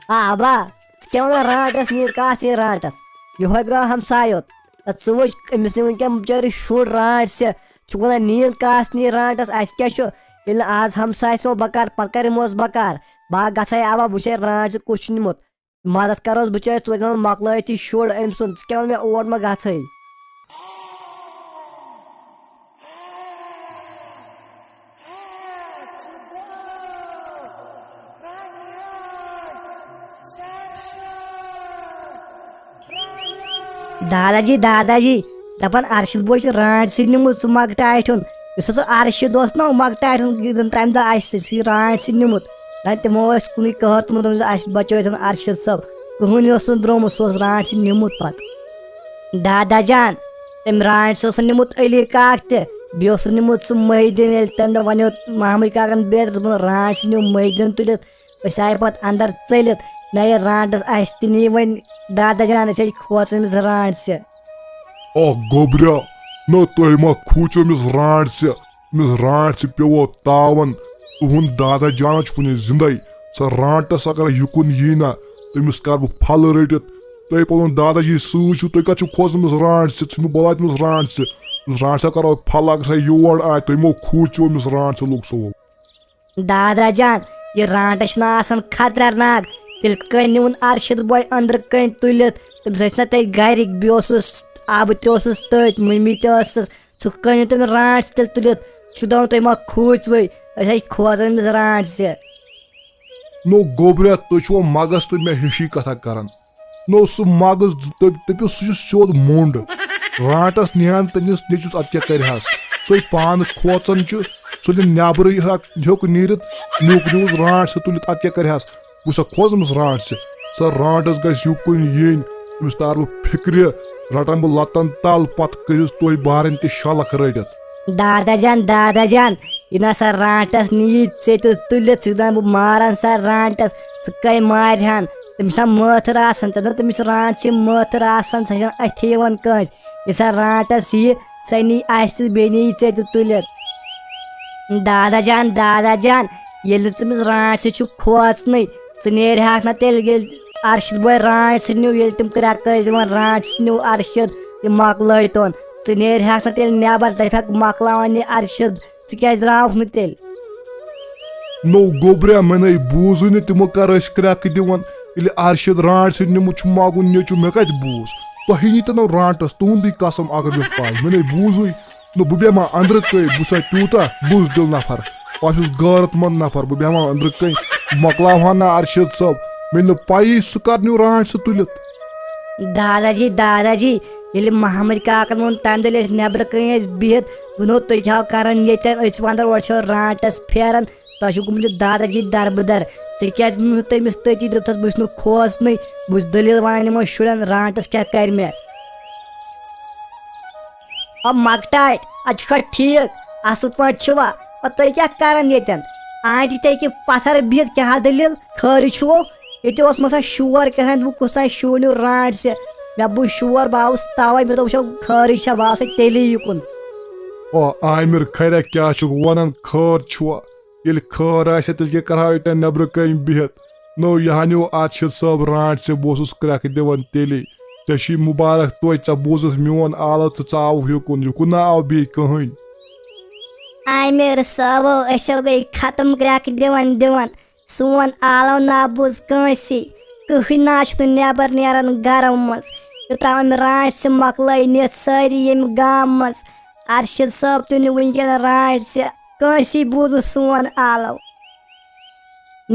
آبا ژٕ رانٹس نیٖر کتھ یہِ رانٹس یہوے گوٚو ہمساے یوت ژٕ وٕچھ أمِس نہٕ وٕنکٮ۪ن بِچٲرِس شُر رانٹ سے چھُ ونان نیٖل کاس نیٖر رانٹس اَسہِ کیٛاہ چھُ ییٚلہِ نہٕ آز ہمساے یِمو بکار پتہٕ کر یِموس بکار بہٕ گژھے آبا بہٕ وٕچھے رانٹ ژٕ کُس چھُ نِمُت مدد کروس بِچٲرِس توتہِ مۄکلٲیتھٕے شُر أمۍ سُنٛد ژٕ کیٛاہ ووٚن مےٚ اور ما گژھے دادا جی دپان ارشد بوے چھُ رانٹ سۭتۍ نِمُت سُہ مۄکٹاٹھُن یُس ہسا ارشد اوس نا مۄکٹاٹھُن تمہِ دۄہ اسہِ سُہ چھُ رانٹ سۭتۍ نِمُت تِمو ٲسۍ کُنُے کٔہر تِمو دوٚپ اسہِ بچٲیتھن ارشد صٲب کٕہٕنۍ اوس نہٕ درٛومُت سُہ اوس رانٹ سۭتۍ نِمُت پتہٕ دادا جان تٔمۍ رانٹ سُہ اوس نِمُت علی کاک تہِ بیٚیہِ اوس نِمُت سُہ محدیٖن ییٚلہِ تمہِ دۄہ ونیو محمد کاکن بیترِ دوٚپُن رانٹ سۭتۍ نیوٗ محدیٖن تُلِتھ أسۍ آیہِ پتہٕ اندر ژٔلِتھ نہ یہِ رانٹس اسہِ تہِ نی وۄنۍ دادا جان أسۍ ہے کھوژ أمِس رانٹ سے گوبریا نہ تُہۍ ما کھوٗژِو أمِس رانٹ سے أمِس رانٹ سے پیوو تاون تُہُنٛد دادا جانا چھُ کُنہِ زِندے سۄ رانٹس اگر یُکُن یی نا تٔمِس کر بہٕ پھل رٔٹِتھ تۄہہِ پنُن دادا جی سۭتۍ چھُو تُہۍ کتھ چھِو کھوژان أمِس رانٹ سے ژھٕنِو بلاے تٔمِس رانٹ سے رانٹ سے کرو پھل اگر سا یور آے تُہۍ مو کھوٗژِو أمِس رانٹ سے لوٚگ سو دادا جان یہِ رانٹس چھُنہ آسان خطرناک تیٚلہِ کٔنۍ نِوُن ارشد بوے أنٛدرٕ کٔنۍ تُلِتھ تٔمِس ٲسۍ نا تَتہِ گرِکۍ بیٚیہِ اوسُس آبہٕ تہِ اوسُس تٔتھۍ مٔمی تہِ ٲسٕس سُہ کٔنِو تٔمِس رانٹ تیٚلہِ تُلِتھ چھُ دپان تُہۍ ما کھوٗژوٕے أسۍ ہے کھوژان أمِس رانٹ سے نو گوبریا تُہۍ چھِوا مغز تہٕ مےٚ ہِشی کتھا کران نو سُہ مغز دٔپِو سُہ چھُ سیوٚد موٚنڈ رانٹس نیہان تٔمِس نیٚچوِس ادٕ کیاہ کرِہس سُے پانہٕ کھوژان چھُ سُلہِ نٮ۪برٕے ہیوٚک نیٖرِتھ نیُک نِوُس رانٹ سُہ تُلِتھ ادٕ کیاہ کرِہس بہٕ چھُسا کھوژان رانٹ سے سۄ رانٹس گژھِ یُکُن یِنۍ أمِس تار بہٕ فِکرِ رٹان بہٕ لتن تل پتہٕ کٔرِس تُہۍ بارٕنۍ تہِ شلکھ رٔٹِتھ دادا جان یہِ نسا رانٹس نی ژےٚ تہِ تُلِتھ سُہ دپان بہٕ ماران سا رانٹس ژٕ کَے مارِہن تٔمِس چھُنہ مٲتھٕر آسان ژٕ دپان تٔمِس رانٹ چھِ مٲتھٕر آسان سۄ چھنہٕ اَتھِ یِوان کٲنٛسہِ یہِ سا رانٹس یی سۄ نی اَسہِ تہِ بیٚیہِ نی ژےٚ تہِ تُلِتھ دادا جان ییٚلہِ نہٕ تٔمِس رانٹ سۭتۍ چھُ کھوژنٕے ژٕ نیرِہکھ نہ تیٚلہِ ییٚلہِ ارشد بوے رانٹ سۭتۍ نیوٗ ییٚلہِ تِم کرٛٮ۪کہٕ ٲسۍ دِوان رانٹ سۭتۍ نیوٗ ارشد یہِ مۄکلٲیتون ژٕ نیرِہکھ نہٕ تیٚلہِ نٮ۪بر دپہکھ مۄکلاوان یہِ ارشد ژٕ کیٛازِ درٛاوُکھ نہٕ تیٚلہِ نو گوبریا مےٚ نے بوٗزٕے نہٕ تِمو کر ٲسۍ کرٛٮ۪کہٕ دِوان ییٚلہِ ارشد رانٹ سۭتۍ نِمُت چھُ ماگُن نیٚچوٗ مےٚ کتہِ بوٗز تۄہہِ نیٖتو رانٹس تُہُنٛدُے قسم اگر مےٚ پاے مےٚ نے بوٗزٕے نہ بہٕ بیٚہمہ أنٛدرٕ کَنۍ بہٕ چھُسا تیوٗتاہ بُزدِل نفر بہٕ چھُس غٲرت منٛد نفر بہٕ بیٚہمہ أنٛدرٕ کَنۍ بہٕ مۄکلاوہا نہٕ ارشد صٲب مےٚ نہٕ پایی سُہ کر نیوٗ رانٹ سُہ تُلِتھ دادا جی ییٚلہِ محمد کاکن ووٚن تمہِ دۄہ أسۍ نٮ۪برٕ کَنۍ ٲسۍ بِہِتھ ووٚنو تُہۍ کیٛاہ کران ییٚتٮ۪ن أسۍ ونٛدر اورٕ چھِ رانٹس پھیران تۄہہِ چھُو گوٚمُت دادا جی دربٕدر ژےٚ کیٛازِ ووٚنُتھ تٔمِس تٔتی دوٚپتھس بہٕ چھُس نہٕ کھوژنٕے بہٕ چھُس دٔلیٖل ونان یِمن شُرٮ۪ن رانٹس کیٛاہ کرِ مےٚ مۄکٹاے ادٕ چھُکھا ٹھیٖک اصٕل پٲٹھۍ چھِوا تُہۍ کیٛاہ کران ییٚتٮ۪ن آنٹی تٔکہِ پتھر بِہِتھ کیٛاہ دٔلیٖل خٲرٕے چھُو ییٚتہِ اوس مسا شور کیٛاہ دوٚپُکھ کُس تانۍ شُر نیوٗ رانٹ سے مےٚ بوٗز شور بہٕ آوُس توے مےٚ دوٚپ وٕچھو خٲرٕے چھا بہٕ آسے تیٚلی یُکُن عامر خیرا کیٛاہ چھُکھ ونان خٲر چھُوا ییٚلہِ خٲر آسہِ تیٚلہِ کیٛاہ کرہا ییٚتٮ۪ن نٮ۪برٕ کَنۍ بِہِتھ نو یہِ ہا نیوٗ ارشد صٲب رانٹ سے بہٕ اوسُس کرٛٮ۪کہٕ دِوان تیٚلی ژےٚ چھُے مُبارک توتہِ ژےٚ بوٗزُتھ میون آلو تہٕ ژٕ آوُکھ یُکُن نہ آو بیٚیہِ کٕہٕنۍ عامر صٲبو أسۍ گٔے ختم کرٛٮ۪کہٕ دِوان سون آلو نہ بوٗز کٲنٛسی کٕہٕنۍ نہ چھُنہٕ نٮ۪بر نیران گرو منٛز یوٚتام أمۍ رانٹ سے مۄکلٲے نِتھ سٲری ییٚمہِ گامہٕ منٛز ارشد صٲب تہِ نیوٗ وٕنکیٚن رانٹ سے کٲنٛسی بوٗز نہٕ سون آلو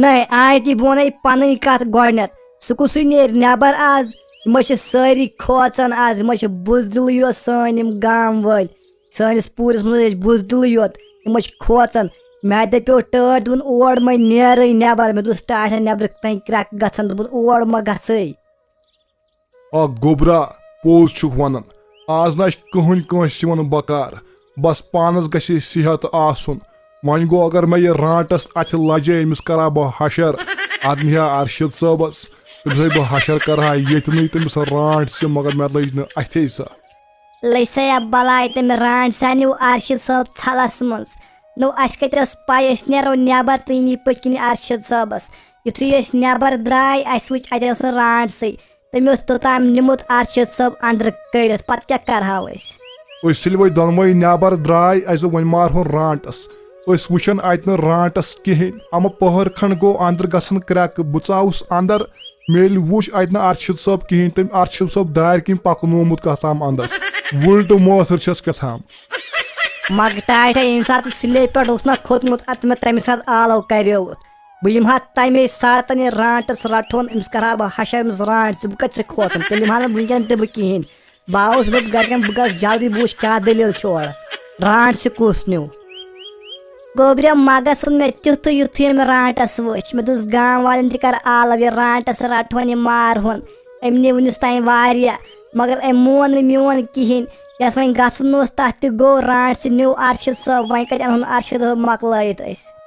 نَے آنٹی بہٕ وَنے پنٕنۍ کتھ گۄڈٕنٮ۪تھ سُہ کُسُے نیرِ نٮ۪بر آز یِم چھِ سٲری کھوژان آز یِم چھِ بُزدِلٕے یوت سٲنۍ یِم گام وٲلۍ سٲنِس پوٗرِس منٛز ٲسۍ بُزدِلٕے یوت یِم چھِ کھوژان مےٚ دَپیو ٹٲٹھ دوٚپُن اور مہ نیرٕے نٮ۪بر مےٚ دوٚپُس ٹاٹھٮ۪ن نٮ۪برٕ کَنۍ کرٛٮ۪کہٕ گژھان دوٚپُن اور مہ گژھٕے گوبرا پوٚز چھُکھ ونان آز نہ چھِ کٕہٕنۍ کٲنٛسہِ یِوان بکار بس پانس گژھِ صحت آسُن وۄنۍ گوٚو اگر مےٚ یہِ رانٹس اتھِ لجے أمِس کرہا بہٕ حشر ادٕ نیہا ارشد صٲبس تٔمِس ہے بہٕ حشر کرہا ییٚتنٕے تٔمِس رانٹ سہِ مگر مےٚ لٔج نہٕ اتھے سۄ لٔج سا یا بلاے تٔمۍ رانٹ سا نیوٗ ارشد صٲب ژھلس منٛز نو اَسہِ کتہِ ٲس پاے أسۍ نیرو نٮ۪بر تہٕ یہِ نی پٔتۍ کِنۍ ارشد صٲبس یُتھُے أسۍ نٮ۪بر درٛاے اَسہِ وٕچھ اَتہِ ٲس نہٕ رانٛٹسٕے تٔمۍ اوس توٚتام نِمُت ارشد صٲب أنٛدرٕ کٔڑِتھ پتہٕ کیٛاہ کرہاو أسۍ أسۍ ییٚلہِ وۄنۍ دۄنوَے نٮ۪بر درٛاے اَسہِ دوٚپ وۄنۍ مارہون رانٛٹس أسۍ وٕچھان اَتہِ نہٕ رانٛٹس کِہیٖنۍ اَمہٕ پٔہر کھنٛڈ گوٚو اندر گژھان کرٛٮ۪کہٕ بہٕ ژاوُس اندر مےٚ ییٚلہِ وٕچھ اَتہِ نہٕ ارشد صٲب کِہیٖنۍ تٔمۍ ارشد صٲب دارِ کِنۍ پکنومُت کتھام اندس وٕلٹہٕ مٲتھٕر چھس کیٛاتھام مگٹاٹھے ییٚمہِ ساتہٕ سِلیپ پٮ۪ٹھ اوس نہ کھوٚتمُت ادٕ مےٚ تَمہِ ساتہٕ آلو کریووُتھ بہٕ یِمہٕ ہا تَمے ساتہٕ یہِ رانٛٹس رٹہون أمِس کرہا بہٕ ہشر أمِس رانٛٹ ژٕ بہٕ کتہِ چھِ کھوژان تیٚلہِ یِمہٕ ہا نہٕ وٕنکٮ۪ن تہِ بہٕ کِہیٖنۍ بہٕ آوُس دوٚپ گرِکٮ۪ن بہٕ گژھٕ جلدی بہٕ وٕچھِ کیٛاہ دٔلیٖل چھِ اورٕ رانٛٹ چھِ کُس نیوٗ گوٚبرِ مگس اوٚن مےٚ تیُتھُے یُتھُے أمۍ رانٛٹس وٕچھ مےٚ دوٚپُس گام والٮ۪ن تہِ کر آلو یہِ رانٛٹس رٹہون یہِ مارہون أمۍ نی وُنِس تانۍ واریاہ مگر أمۍ مون نہٕ میون کِہیٖنۍ یتھ وۄنۍ گژھُن اوس تتھ تہِ گوٚو رانٛٹسہِ نیوٗ ارشد صٲب وۄنۍ کتہِ انہون ارشد صٲب مۄکلٲیِتھ أسۍ